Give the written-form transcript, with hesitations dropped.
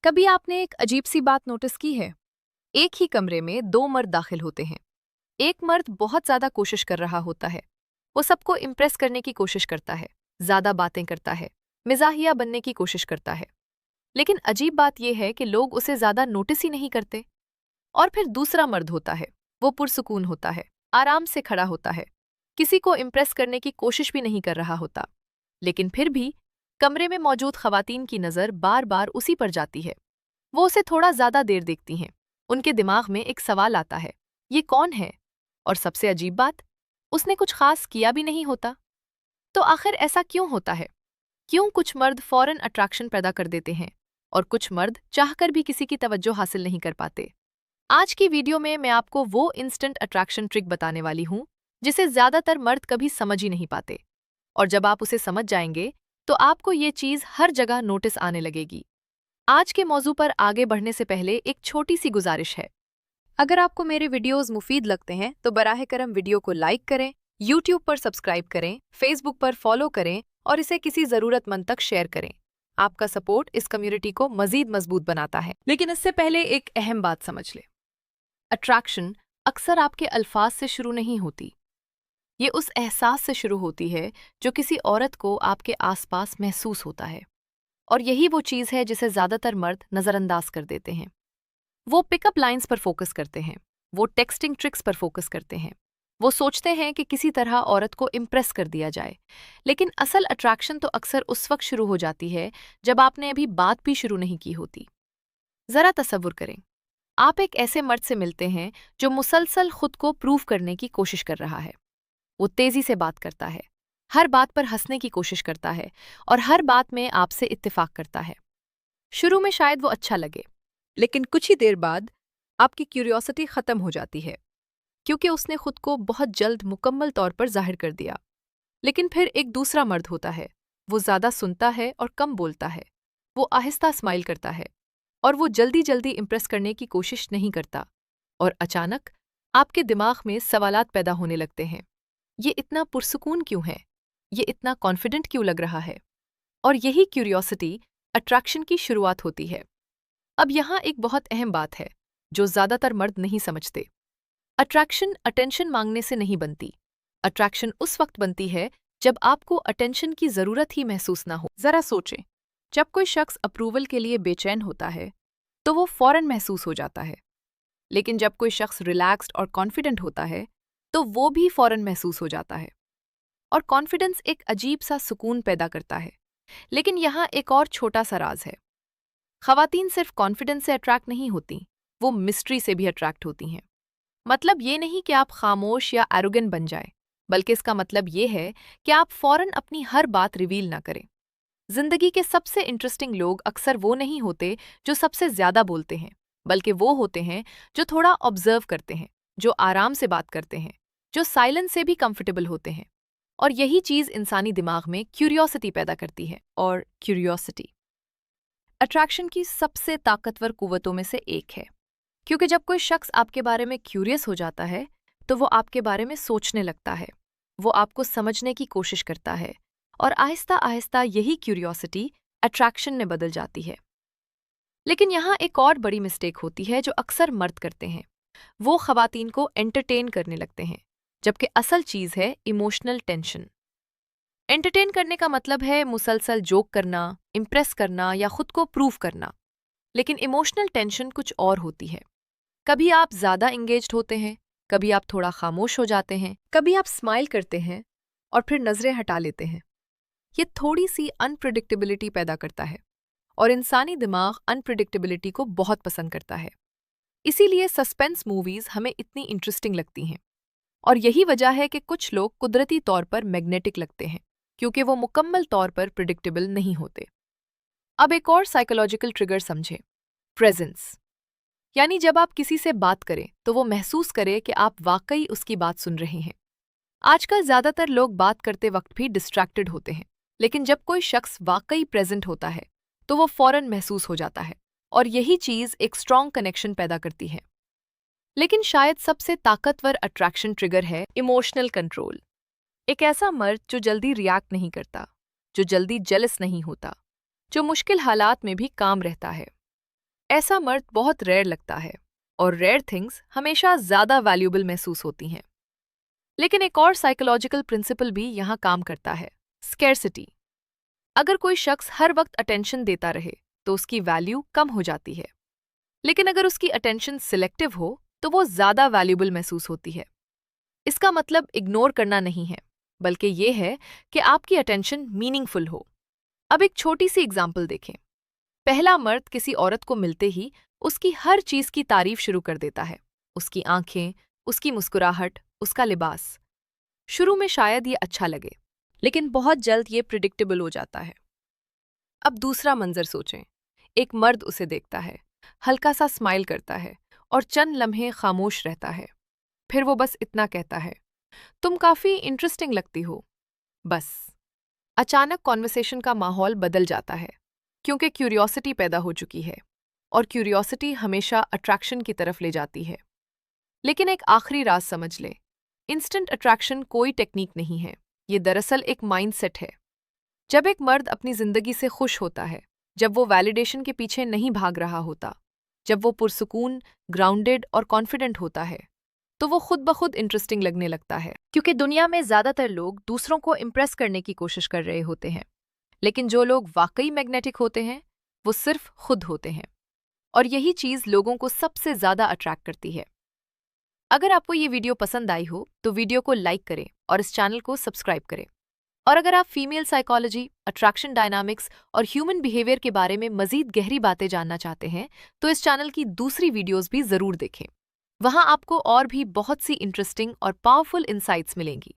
कभी आपने एक अजीब सी बात नोटिस की है? एक ही कमरे में दो मर्द दाखिल होते हैं। एक मर्द बहुत ज्यादा कोशिश कर रहा होता है। वो सबको इम्प्रेस करने की कोशिश करता है, ज्यादा बातें करता है, मिजाहिया बनने की कोशिश करता है। लेकिन अजीब बात यह है कि लोग उसे ज्यादा नोटिस ही नहीं करते। और फिर दूसरा मर्द होता है। वो पुरसुकून होता है, आराम से खड़ा होता है, किसी को इम्प्रेस करने की कोशिश भी नहीं कर रहा होता। लेकिन फिर भी कमरे में मौजूद खवातीन की नज़र बार बार उसी पर जाती है। वो उसे थोड़ा ज्यादा देर देखती हैं। उनके दिमाग में एक सवाल आता है, ये कौन है? और सबसे अजीब बात, उसने कुछ खास किया भी नहीं होता। तो आखिर ऐसा क्यों होता है? क्यों कुछ मर्द फौरन अट्रैक्शन पैदा कर देते हैं और कुछ मर्द चाहकर भी किसी की तवज्जो हासिल नहीं कर पाते? आज की वीडियो में मैं आपको वो इंस्टेंट अट्रैक्शन ट्रिक बताने वाली हूँ जिसे ज्यादातर मर्द कभी समझ ही नहीं पाते। और जब आप उसे समझ जाएंगे तो आपको ये चीज हर जगह नोटिस आने लगेगी। आज के मौजू पर आगे बढ़ने से पहले एक छोटी सी गुजारिश है। अगर आपको मेरे वीडियोस मुफीद लगते हैं तो बराह करम वीडियो को लाइक करें, यूट्यूब पर सब्सक्राइब करें, फेसबुक पर फॉलो करें और इसे किसी ज़रूरतमंद तक शेयर करें। आपका सपोर्ट इस कम्युनिटी को मजीद मजबूत बनाता है। लेकिन इससे पहले एक अहम बात समझ ले। अट्रैक्शन अक्सर आपके अल्फाज से शुरू नहीं होती। ये उस एहसास से शुरू होती है जो किसी औरत को आपके आसपास महसूस होता है। और यही वो चीज़ है जिसे ज़्यादातर मर्द नज़रअंदाज कर देते हैं। वो पिकअप लाइंस पर फोकस करते हैं, वो टेक्सटिंग ट्रिक्स पर फोकस करते हैं, वो सोचते हैं कि किसी तरह औरत को इम्प्रेस कर दिया जाए। लेकिन असल अट्रैक्शन तो अक्सर उस वक्त शुरू हो जाती है जब आपने अभी बात भी शुरू नहीं की होती। ज़रा तसव्वुर करें, आप एक ऐसे मर्द से मिलते हैं जो मुसलसल खुद को प्रूव करने की कोशिश कर रहा है। वो तेज़ी से बात करता है, हर बात पर हंसने की कोशिश करता है और हर बात में आपसे इत्तेफाक करता है। शुरू में शायद वो अच्छा लगे, लेकिन कुछ ही देर बाद आपकी क्यूरियोसिटी खत्म हो जाती है, क्योंकि उसने खुद को बहुत जल्द मुकम्मल तौर पर जाहिर कर दिया। लेकिन फिर एक दूसरा मर्द होता है। वो ज़्यादा सुनता है और कम बोलता है। वो आहिस्ता स्माइल करता है और वो जल्दी जल्दी इम्प्रेस करने की कोशिश नहीं करता। और अचानक आपके दिमाग में सवालात पैदा होने लगते हैं। ये इतना पुरसुकून क्यों है? ये इतना कॉन्फिडेंट क्यों लग रहा है? और यही क्यूरियोसिटी अट्रैक्शन की शुरुआत होती है। अब यहाँ एक बहुत अहम बात है जो ज़्यादातर मर्द नहीं समझते। अट्रैक्शन अटेंशन मांगने से नहीं बनती। अट्रैक्शन उस वक्त बनती है जब आपको अटेंशन की ज़रूरत ही महसूस ना हो। ज़रा सोचें, जब कोई शख्स अप्रूवल के लिए बेचैन होता है तो वो फौरन महसूस हो जाता है। लेकिन जब कोई शख्स रिलैक्स्ड और कॉन्फिडेंट होता है तो वो भी फौरन महसूस हो जाता है। और कॉन्फिडेंस एक अजीब सा सुकून पैदा करता है। लेकिन यहाँ एक और छोटा सा राज है। खवातीन सिर्फ कॉन्फिडेंस से अट्रैक्ट नहीं होती, वो मिस्ट्री से भी अट्रैक्ट होती हैं। मतलब ये नहीं कि आप खामोश या एरोगेंट बन जाए, बल्कि इसका मतलब ये है कि आप फौरन अपनी हर बात रिवील ना करें। जिंदगी के सबसे इंटरेस्टिंग लोग अक्सर वो नहीं होते जो सबसे ज्यादा बोलते हैं, बल्कि वो होते हैं जो थोड़ा ऑब्जर्व करते हैं, जो आराम से बात करते हैं, जो साइलेंस से भी कंफर्टेबल होते हैं। और यही चीज़ इंसानी दिमाग में क्यूरियोसिटी पैदा करती है। और क्यूरियोसिटी अट्रैक्शन की सबसे ताकतवर कुव्वतों में से एक है, क्योंकि जब कोई शख्स आपके बारे में क्यूरियस हो जाता है तो वो आपके बारे में सोचने लगता है, वो आपको समझने की कोशिश करता है और आहिस्ता आहिस्ता यही क्यूरियोसिटी अट्रैक्शन में बदल जाती है। लेकिन यहाँ एक और बड़ी मिस्टेक होती है जो अक्सर मर्द करते हैं। वो खवातीन को एंटरटेन करने लगते हैं, जबकि असल चीज़ है इमोशनल टेंशन। एंटरटेन करने का मतलब है मुसलसल जोक करना, इम्प्रेस करना या खुद को प्रूव करना। लेकिन इमोशनल टेंशन कुछ और होती है। कभी आप ज़्यादा इंगेज्ड होते हैं, कभी आप थोड़ा खामोश हो जाते हैं, कभी आप स्माइल करते हैं और फिर नज़रें हटा लेते हैं। ये थोड़ी सी अनप्रिडिक्टेबिलिटी पैदा करता है और इंसानी दिमाग अनप्रिडिक्टेबिलिटी को बहुत पसंद करता है। इसीलिए सस्पेंस मूवीज़ हमें इतनी इंटरेस्टिंग लगती हैं। और यही वजह है कि कुछ लोग कुदरती तौर पर मैग्नेटिक लगते हैं, क्योंकि वो मुकम्मल तौर पर प्रिडिक्टेबल नहीं होते। अब एक और साइकोलॉजिकल ट्रिगर समझें, प्रेजेंस। यानी जब आप किसी से बात करें तो वो महसूस करे कि आप वाकई उसकी बात सुन रहे हैं। आजकल ज़्यादातर लोग बात करते वक्त भी डिस्ट्रैक्टेड होते हैं, लेकिन जब कोई शख्स वाकई प्रेजेंट होता है तो वो फौरन महसूस हो जाता है और यही चीज़ एक स्ट्रॉन्ग कनेक्शन पैदा करती है। लेकिन शायद सबसे ताकतवर अट्रैक्शन ट्रिगर है इमोशनल कंट्रोल। एक ऐसा मर्द जो जल्दी रिएक्ट नहीं करता, जो जल्दी जेलस नहीं होता, जो मुश्किल हालात में भी काम रहता है। ऐसा मर्द बहुत रेयर लगता है और रेयर थिंग्स हमेशा ज्यादा वैल्यूएबल महसूस होती हैं। लेकिन एक और साइकोलॉजिकल प्रिंसिपल भी यहाँ काम करता है, स्कैर्सिटी। अगर कोई शख्स हर वक्त अटेंशन देता रहे तो उसकी वैल्यू कम हो जाती है, लेकिन अगर उसकी अटेंशन सिलेक्टिव हो तो वो ज्यादा वैल्यूएबल महसूस होती है। इसका मतलब इग्नोर करना नहीं है, बल्कि ये है कि आपकी अटेंशन मीनिंगफुल हो। अब एक छोटी सी एग्जाम्पल देखें। पहला मर्द किसी औरत को मिलते ही उसकी हर चीज की तारीफ शुरू कर देता है, उसकी आंखें, उसकी मुस्कुराहट, उसका लिबास। शुरू में शायद ये अच्छा लगे, लेकिन बहुत जल्द ये प्रिडिक्टेबल हो जाता है। अब दूसरा मंजर सोचें। एक मर्द उसे देखता है, हल्का सा स्माइल करता है और चंद लम्हे खामोश रहता है। फिर वो बस इतना कहता है, तुम काफी इंटरेस्टिंग लगती हो। बस अचानक कॉन्वर्सेशन का माहौल बदल जाता है, क्योंकि क्यूरियोसिटी पैदा हो चुकी है और क्यूरियोसिटी हमेशा अट्रैक्शन की तरफ ले जाती है। लेकिन एक आखिरी राज समझ ले, इंस्टेंट अट्रैक्शन कोई टेक्निक नहीं है, ये दरअसल एक माइंडसेट है। जब एक मर्द अपनी जिंदगी से खुश होता है, जब वो वैलिडेशन के पीछे नहीं भाग रहा होता, जब वो पुरसुकून, ग्राउंडेड और कॉन्फिडेंट होता है, तो वो खुद ब खुद इंटरेस्टिंग लगने लगता है। क्योंकि दुनिया में ज्यादातर लोग दूसरों को इम्प्रेस करने की कोशिश कर रहे होते हैं, लेकिन जो लोग वाकई मैग्नेटिक होते हैं वो सिर्फ खुद होते हैं। और यही चीज लोगों को सबसे ज्यादा अट्रैक्ट करती है। अगर आपको ये वीडियो पसंद आई हो तो वीडियो को लाइक करें और इस चैनल को सब्सक्राइब करें। और अगर आप फीमेल साइकोलॉजी, अट्रैक्शन डायनामिक्स और ह्यूमन बिहेवियर के बारे में मजीद गहरी बातें जानना चाहते हैं तो इस चैनल की दूसरी वीडियोस भी जरूर देखें। वहां आपको और भी बहुत सी इंटरेस्टिंग और पावरफुल इंसाइट्स मिलेंगी।